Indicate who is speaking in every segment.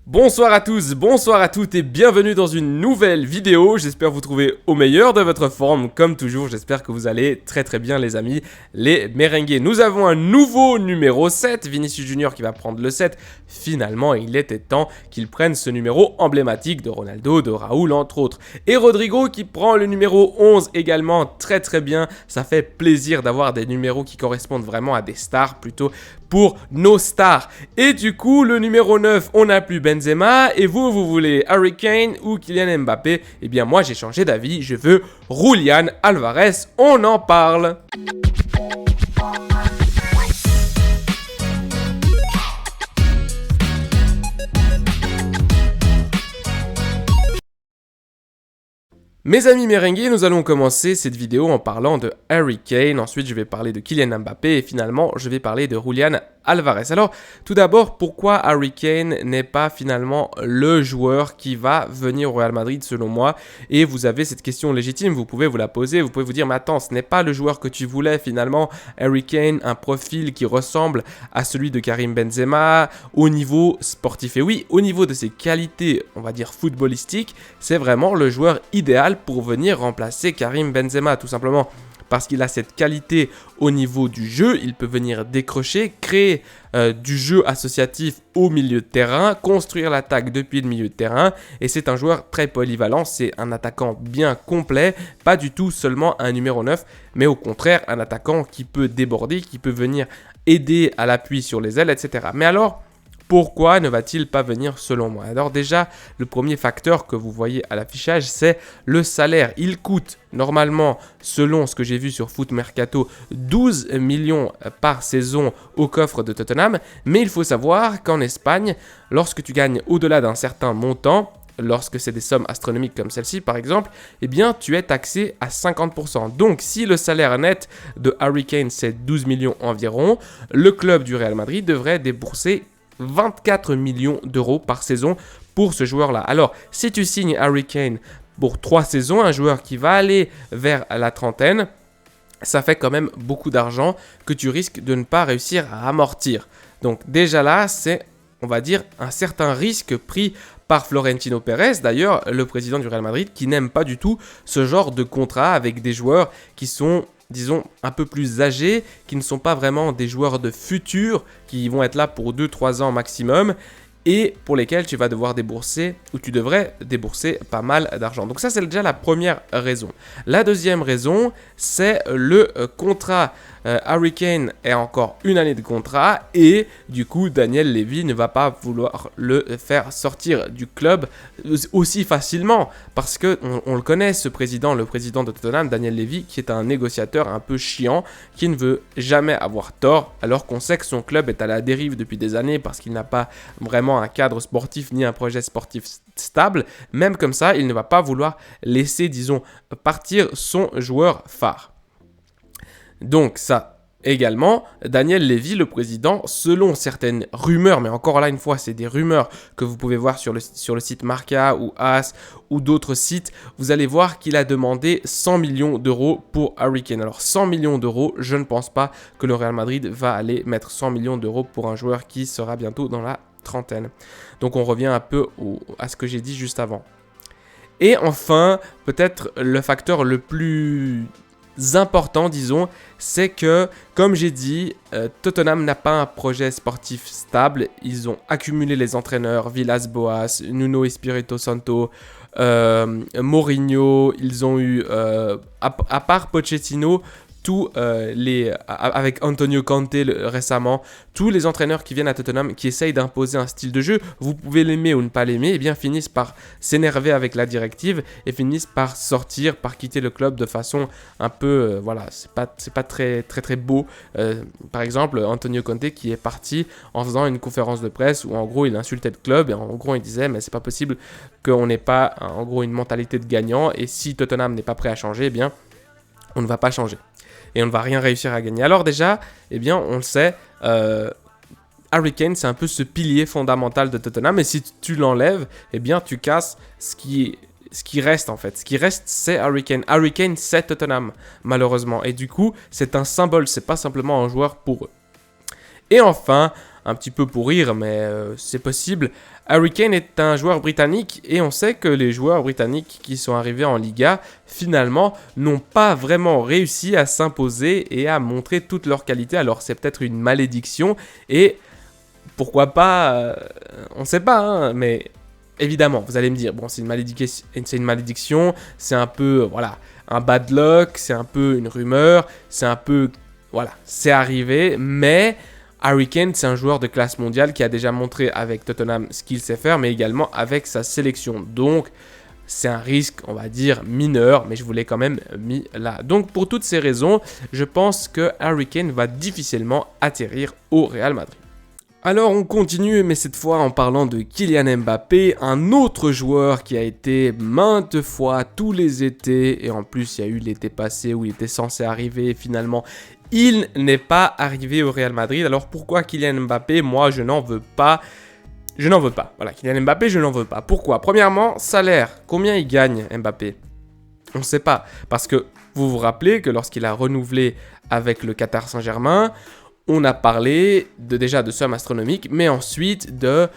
Speaker 1: Bonsoir à tous, bonsoir à toutes et bienvenue dans une nouvelle vidéo. J'espère vous trouver au meilleur de votre forme. Comme toujours, j'espère que vous allez très bien les amis, les merengues. Nous avons un nouveau numéro 7, Vinicius Junior qui va prendre le 7. Finalement, il était temps qu'il prenne ce numéro emblématique de Ronaldo, de Raoul entre autres. Et Rodrigo qui prend le numéro 11 également, très bien. Ça fait plaisir d'avoir des numéros qui correspondent vraiment à des stars plutôt pour nos stars. Et du coup, le numéro 9, on n'a plus Benzema. Et vous voulez Harry Kane ou Kylian Mbappé? Eh bien, moi, j'ai changé d'avis. Je veux Julián Álvarez. On en parle. Mes amis merengues, nous allons commencer cette vidéo en parlant de Harry Kane, ensuite je vais parler de Kylian Mbappé et finalement je vais parler de Julián Álvarez. Alors tout d'abord, pourquoi Harry Kane n'est pas finalement le joueur qui va venir au Real Madrid selon moi? Et vous avez cette question légitime, vous pouvez vous la poser, vous pouvez vous dire mais attends, ce n'est pas le joueur que tu voulais finalement. Harry Kane, un profil qui ressemble à celui de Karim Benzema au niveau sportif. Et oui, au niveau de ses qualités, on va dire footballistiques, c'est vraiment le joueur idéal pour venir remplacer Karim Benzema, tout simplement parce qu'il a cette qualité au niveau du jeu. Il peut venir décrocher, créer du jeu associatif au milieu de terrain, construire l'attaque depuis le milieu de terrain, et c'est un joueur très polyvalent, c'est un attaquant bien complet, pas du tout seulement un numéro 9, mais au contraire un attaquant qui peut déborder, qui peut venir aider à l'appui sur les ailes, etc. Mais alors, pourquoi ne va-t-il pas venir selon moi? Alors déjà, le premier facteur que vous voyez à l'affichage, c'est le salaire. Il coûte normalement, selon ce que j'ai vu sur Foot Mercato, 12 millions par saison au coffre de Tottenham. Mais il faut savoir qu'en Espagne, lorsque tu gagnes au-delà d'un certain montant, lorsque c'est des sommes astronomiques comme celle-ci par exemple, eh bien tu es taxé à 50%. Donc si le salaire net de Harry Kane c'est 12 millions environ, le club du Real Madrid devrait débourser 24 millions d'euros par saison pour ce joueur-là. Alors, si tu signes Harry Kane pour 3 saisons, un joueur qui va aller vers la trentaine, ça fait quand même beaucoup d'argent que tu risques de ne pas réussir à amortir. Donc déjà là, c'est, on va dire, un certain risque pris par Florentino Pérez, d'ailleurs, le président du Real Madrid, qui n'aime pas du tout ce genre de contrat avec des joueurs qui sont, disons, un peu plus âgés, qui ne sont pas vraiment des joueurs de futur, qui vont être là pour 2-3 ans maximum, et pour lesquels tu vas devoir débourser, ou tu devrais débourser pas mal d'argent. Donc ça, c'est déjà la première raison. La deuxième raison, c'est le contrat. Harry Kane est encore une année de contrat, et du coup, Daniel Levy ne va pas vouloir le faire sortir du club aussi facilement, parce que on le connaît, ce président, le président de Tottenham, Daniel Levy, qui est un négociateur un peu chiant, qui ne veut jamais avoir tort, alors qu'on sait que son club est à la dérive depuis des années, parce qu'il n'a pas vraiment un cadre sportif ni un projet sportif stable. Même comme ça, il ne va pas vouloir laisser, disons, partir son joueur phare. Donc ça, également, Daniel Levy, le président, selon certaines rumeurs, mais encore là une fois, c'est des rumeurs que vous pouvez voir sur le site Marca ou AS ou d'autres sites, vous allez voir qu'il a demandé 100 millions d'euros pour Harry Kane. Alors 100 millions d'euros, je ne pense pas que le Real Madrid va aller mettre 100 millions d'euros pour un joueur qui sera bientôt dans la trentaine. Donc on revient un peu à ce que j'ai dit juste avant. Et enfin, peut-être le facteur le plus important, disons, c'est que, comme j'ai dit, Tottenham n'a pas un projet sportif stable. Ils ont accumulé les entraîneurs, Villas-Boas, Nuno Espirito Santo, Mourinho. Ils ont eu, à part Pochettino, avec Antonio Conte récemment, tous les entraîneurs qui viennent à Tottenham, qui essayent d'imposer un style de jeu, vous pouvez l'aimer ou ne pas l'aimer, et bien finissent par s'énerver avec la directive et finissent par sortir, par quitter le club de façon un peu, voilà, c'est pas très beau. Par exemple, Antonio Conte qui est parti en faisant une conférence de presse où en gros il insultait le club et en gros il disait mais c'est pas possible qu'on n'ait pas en gros une mentalité de gagnant, et si Tottenham n'est pas prêt à changer, eh bien on ne va pas changer. Et on ne va rien réussir à gagner. Alors déjà, eh bien, on le sait, Harry Kane, c'est un peu ce pilier fondamental de Tottenham. Et si tu l'enlèves, eh bien, tu casses ce qui reste en fait. Ce qui reste, c'est Harry Kane. Harry Kane, c'est Tottenham, malheureusement. Et du coup, c'est un symbole, c'est pas simplement un joueur pour eux. Et enfin, un petit peu pour rire, mais c'est possible. Harry Kane est un joueur britannique et on sait que les joueurs britanniques qui sont arrivés en Liga, finalement, n'ont pas vraiment réussi à s'imposer et à montrer toute leur qualité. Alors c'est peut-être une malédiction et pourquoi pas, on ne sait pas, hein, mais évidemment, vous allez me dire, bon, c'est une malédiction, c'est un peu, voilà, un bad luck, c'est un peu une rumeur, c'est un peu, voilà, c'est arrivé, mais Harry Kane, c'est un joueur de classe mondiale qui a déjà montré avec Tottenham ce qu'il sait faire, mais également avec sa sélection. Donc, c'est un risque, on va dire, mineur, mais je vous l'ai quand même mis là. Donc, pour toutes ces raisons, je pense que Harry Kane va difficilement atterrir au Real Madrid. Alors on continue, mais cette fois en parlant de Kylian Mbappé, un autre joueur qui a été maintes fois tous les étés, et en plus il y a eu l'été passé où il était censé arriver, et finalement il n'est pas arrivé au Real Madrid. Alors pourquoi Kylian Mbappé? Moi je n'en veux pas. Je n'en veux pas. Voilà, Kylian Mbappé, je n'en veux pas. Pourquoi? Premièrement, salaire. Combien il gagne Mbappé? On ne sait pas. Parce que vous vous rappelez que lorsqu'il a renouvelé avec le Qatar Saint-Germain, on a parlé déjà de sommes astronomiques, mais ensuite de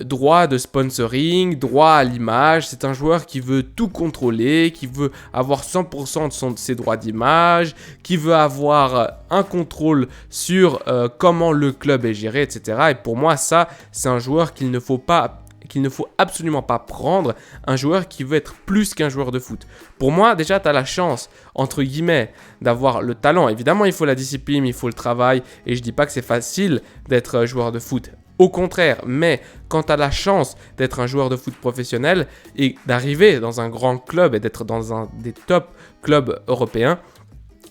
Speaker 1: droits de sponsoring, droit à l'image. C'est un joueur qui veut tout contrôler, qui veut avoir 100% de ses droits d'image, qui veut avoir un contrôle sur comment le club est géré, etc. Et pour moi, ça, c'est un joueur qu'il ne faut absolument pas prendre, un joueur qui veut être plus qu'un joueur de foot. Pour moi, déjà, tu as la chance, entre guillemets, d'avoir le talent. Évidemment, il faut la discipline, il faut le travail, et je dis pas que c'est facile d'être joueur de foot. Au contraire, mais quand tu as la chance d'être un joueur de foot professionnel et d'arriver dans un grand club et d'être dans un des top clubs européens,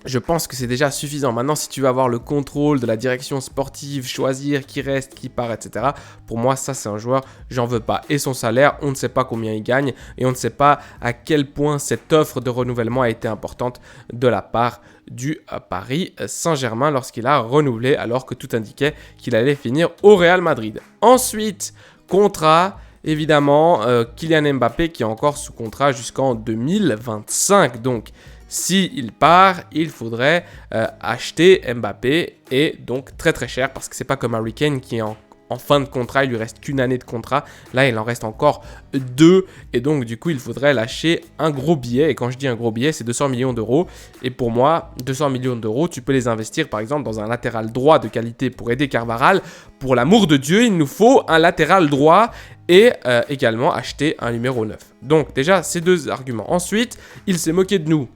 Speaker 1: je pense que c'est déjà suffisant. Maintenant, si tu veux avoir le contrôle de la direction sportive, choisir qui reste, qui part, etc. Pour moi, ça, c'est un joueur, j'en veux pas. Et son salaire, on ne sait pas combien il gagne et on ne sait pas à quel point cette offre de renouvellement a été importante de la part du Paris Saint-Germain lorsqu'il a renouvelé alors que tout indiquait qu'il allait finir au Real Madrid. Ensuite, contrat. Évidemment, Kylian Mbappé qui est encore sous contrat jusqu'en 2025. Donc, s'il part, il faudrait acheter Mbappé et donc très très cher parce que c'est pas comme Harry Kane qui est en fin de contrat, il lui reste qu'une année de contrat. Là, il en reste encore 2 et donc du coup, il faudrait lâcher un gros billet. Et quand je dis un gros billet, c'est 200 millions d'euros. Et pour moi, 200 millions d'euros, tu peux les investir par exemple dans un latéral droit de qualité pour aider Carvajal. Pour l'amour de Dieu, il nous faut un latéral droit et également acheter un numéro 9. Donc déjà, ces deux arguments. Ensuite, il s'est moqué de nous.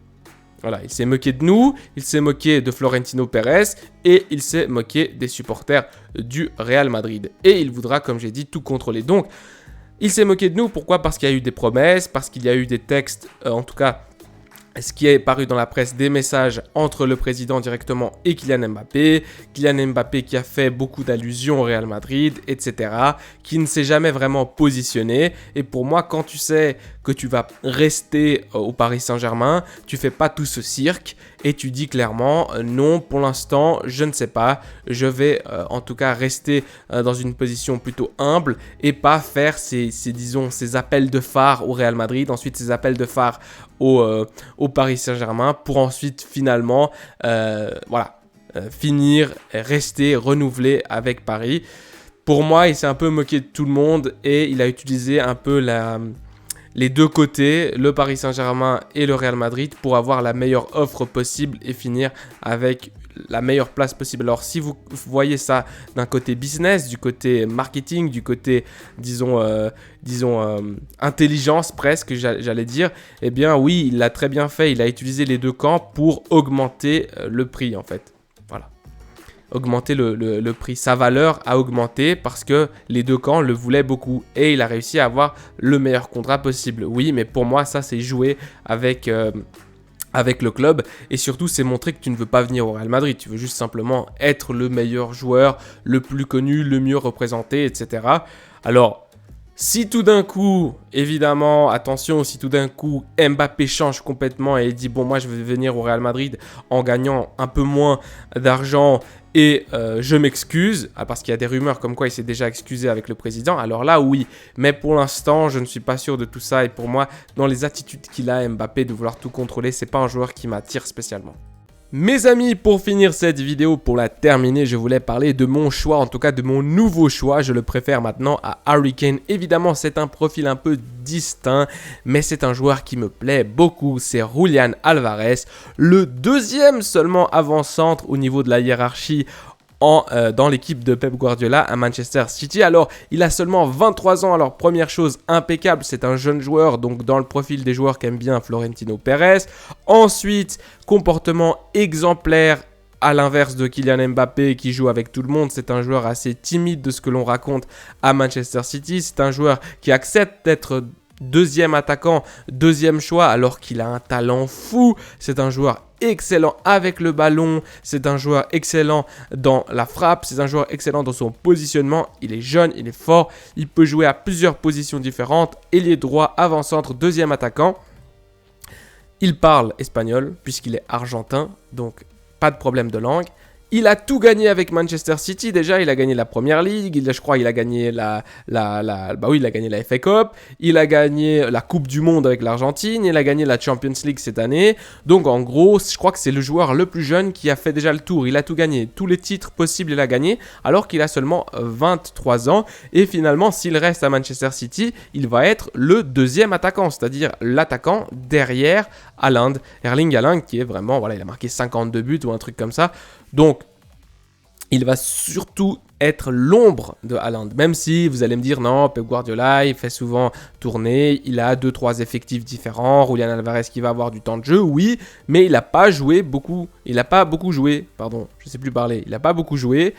Speaker 1: Voilà, il s'est moqué de nous, il s'est moqué de Florentino Pérez et il s'est moqué des supporters du Real Madrid. Et il voudra, comme j'ai dit, tout contrôler. Donc, il s'est moqué de nous. Pourquoi? Parce qu'il y a eu des promesses, parce qu'il y a eu des textes, en tout cas, ce qui est paru dans la presse, des messages entre le président directement et Kylian Mbappé. Kylian Mbappé qui a fait beaucoup d'allusions au Real Madrid, etc. Qui ne s'est jamais vraiment positionné. Et pour moi, quand tu sais que tu vas rester au Paris Saint-Germain, tu fais pas tout ce cirque et tu dis clairement non, pour l'instant, je ne sais pas. Je vais en tout cas rester dans une position plutôt humble et pas faire ces appels de phare au Real Madrid, ensuite ces appels de phare au Paris Saint-Germain pour ensuite finalement finir, rester, renouveler avec Paris. Pour moi, il s'est un peu moqué de tout le monde et il a utilisé un peu les deux côtés, le Paris Saint-Germain et le Real Madrid, pour avoir la meilleure offre possible et finir avec la meilleure place possible. Alors si vous voyez ça d'un côté business, du côté marketing, du côté disons intelligence presque, j'allais dire, eh bien oui, il l'a très bien fait, il a utilisé les deux camps pour augmenter le prix en fait. Voilà. Augmenter le prix. Sa valeur a augmenté parce que les deux camps le voulaient beaucoup et il a réussi à avoir le meilleur contrat possible. Oui, mais pour moi, ça c'est jouer avec le club et surtout c'est montrer que tu ne veux pas venir au Real Madrid, tu veux juste simplement être le meilleur joueur, le plus connu, le mieux représenté, etc. Alors, si tout d'un coup, évidemment, attention, si tout d'un coup Mbappé change complètement et il dit bon moi je vais venir au Real Madrid en gagnant un peu moins d'argent et je m'excuse, parce qu'il y a des rumeurs comme quoi il s'est déjà excusé avec le président, alors là oui, mais pour l'instant je ne suis pas sûr de tout ça et pour moi dans les attitudes qu'il a Mbappé de vouloir tout contrôler, c'est pas un joueur qui m'attire spécialement. Mes amis, pour finir cette vidéo, pour la terminer, je voulais parler de mon choix, en tout cas de mon nouveau choix. Je le préfère maintenant à Harry Kane. Évidemment, c'est un profil un peu distinct, mais c'est un joueur qui me plaît beaucoup. C'est Julián Álvarez, le deuxième seulement avant-centre au niveau de la hiérarchie dans l'équipe de Pep Guardiola à Manchester City. Alors, il a seulement 23 ans. Alors, première chose impeccable, c'est un jeune joueur, donc dans le profil des joueurs qu'aime bien Florentino Pérez. Ensuite, comportement exemplaire. À l'inverse de Kylian Mbappé qui joue avec tout le monde, c'est un joueur assez timide de ce que l'on raconte à Manchester City. C'est un joueur qui accepte d'être deuxième attaquant, deuxième choix, alors qu'il a un talent fou. C'est un joueur excellent avec le ballon, c'est un joueur excellent dans la frappe, c'est un joueur excellent dans son positionnement. Il est jeune, il est fort, il peut jouer à plusieurs positions différentes, ailier droit, avant-centre, deuxième attaquant. Il parle espagnol puisqu'il est argentin, donc pas de problème de langue. Il a tout gagné avec Manchester City. Déjà, il a gagné la Première Ligue. Je crois qu'il a gagné il a gagné la FA Cup. Il a gagné la Coupe du Monde avec l'Argentine. Il a gagné la Champions League cette année. Donc, en gros, je crois que c'est le joueur le plus jeune qui a fait déjà le tour. Il a tout gagné. Tous les titres possibles, il a gagné. Alors qu'il a seulement 23 ans. Et finalement, s'il reste à Manchester City, il va être le deuxième attaquant. C'est-à-dire l'attaquant derrière Haaland. Erling Haaland qui est vraiment, voilà, il a marqué 52 buts ou un truc comme ça. Donc, il va surtout être l'ombre de Haaland. Même si vous allez me dire, non, Pep Guardiola, il fait souvent tourner, il a 2-3 effectifs différents, Julián Álvarez qui va avoir du temps de jeu, oui, mais il n'a pas joué beaucoup. Il n'a pas beaucoup joué, pardon, je ne sais plus parler. Il n'a pas beaucoup joué,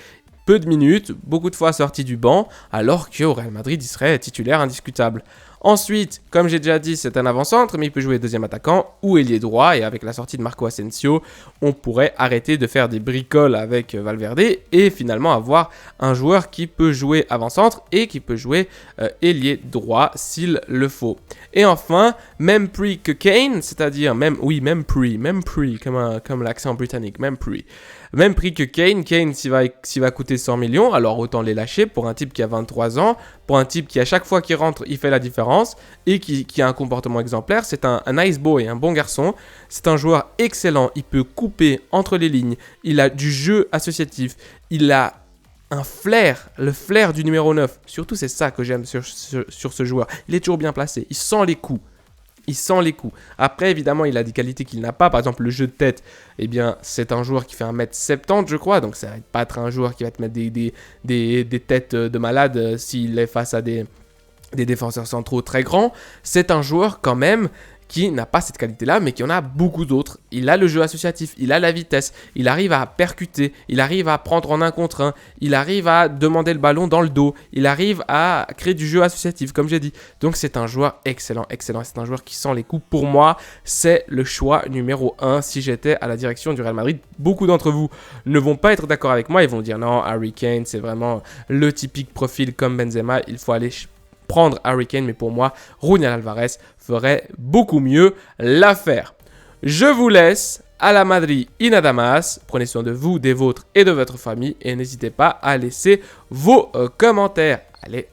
Speaker 1: peu de minutes, beaucoup de fois sorti du banc, alors qu'au Real Madrid, il serait titulaire indiscutable. Ensuite, comme j'ai déjà dit, c'est un avant-centre, mais il peut jouer deuxième attaquant ou ailier droit. Et avec la sortie de Marco Asensio, on pourrait arrêter de faire des bricoles avec Valverde et finalement avoir un joueur qui peut jouer avant-centre et qui peut jouer ailier droit s'il le faut. Et enfin, même prix que Kane, c'est-à-dire même prix, comme l'accent britannique, même prix que Kane. Kane, s'il va coûter 100 millions, alors autant les lâcher pour un type qui a 23 ans, pour un type qui à chaque fois qu'il rentre, il fait la différence et qui a un comportement exemplaire. C'est un nice boy, un bon garçon. C'est un joueur excellent. Il peut couper entre les lignes. Il a du jeu associatif. Il a un flair, le flair du numéro 9. Surtout, c'est ça que j'aime sur ce joueur. Il est toujours bien placé. Il sent les coups. Après, évidemment, il a des qualités qu'il n'a pas. Par exemple, le jeu de tête, eh bien, c'est un joueur qui fait 1m70, je crois. Donc, ça va pas être un joueur qui va te mettre des têtes de malade s'il est face à des défenseurs centraux très grands. C'est un joueur quand même qui n'a pas cette qualité-là, mais qui en a beaucoup d'autres. Il a le jeu associatif, il a la vitesse, il arrive à percuter, il arrive à prendre en 1 contre 1, il arrive à demander le ballon dans le dos, il arrive à créer du jeu associatif, comme j'ai dit. Donc c'est un joueur excellent. C'est un joueur qui sent les coups. Pour moi, c'est le choix numéro 1 si j'étais à la direction du Real Madrid. Beaucoup d'entre vous ne vont pas être d'accord avec moi, ils vont dire non, Harry Kane, c'est vraiment le typique profil comme Benzema, il faut aller prendre Harry Kane, mais pour moi, Julián Álvarez ferait beaucoup mieux l'affaire. Je vous laisse. À la Madrid y nada más. Prenez soin de vous, des vôtres et de votre famille. Et n'hésitez pas à laisser vos commentaires. Allez,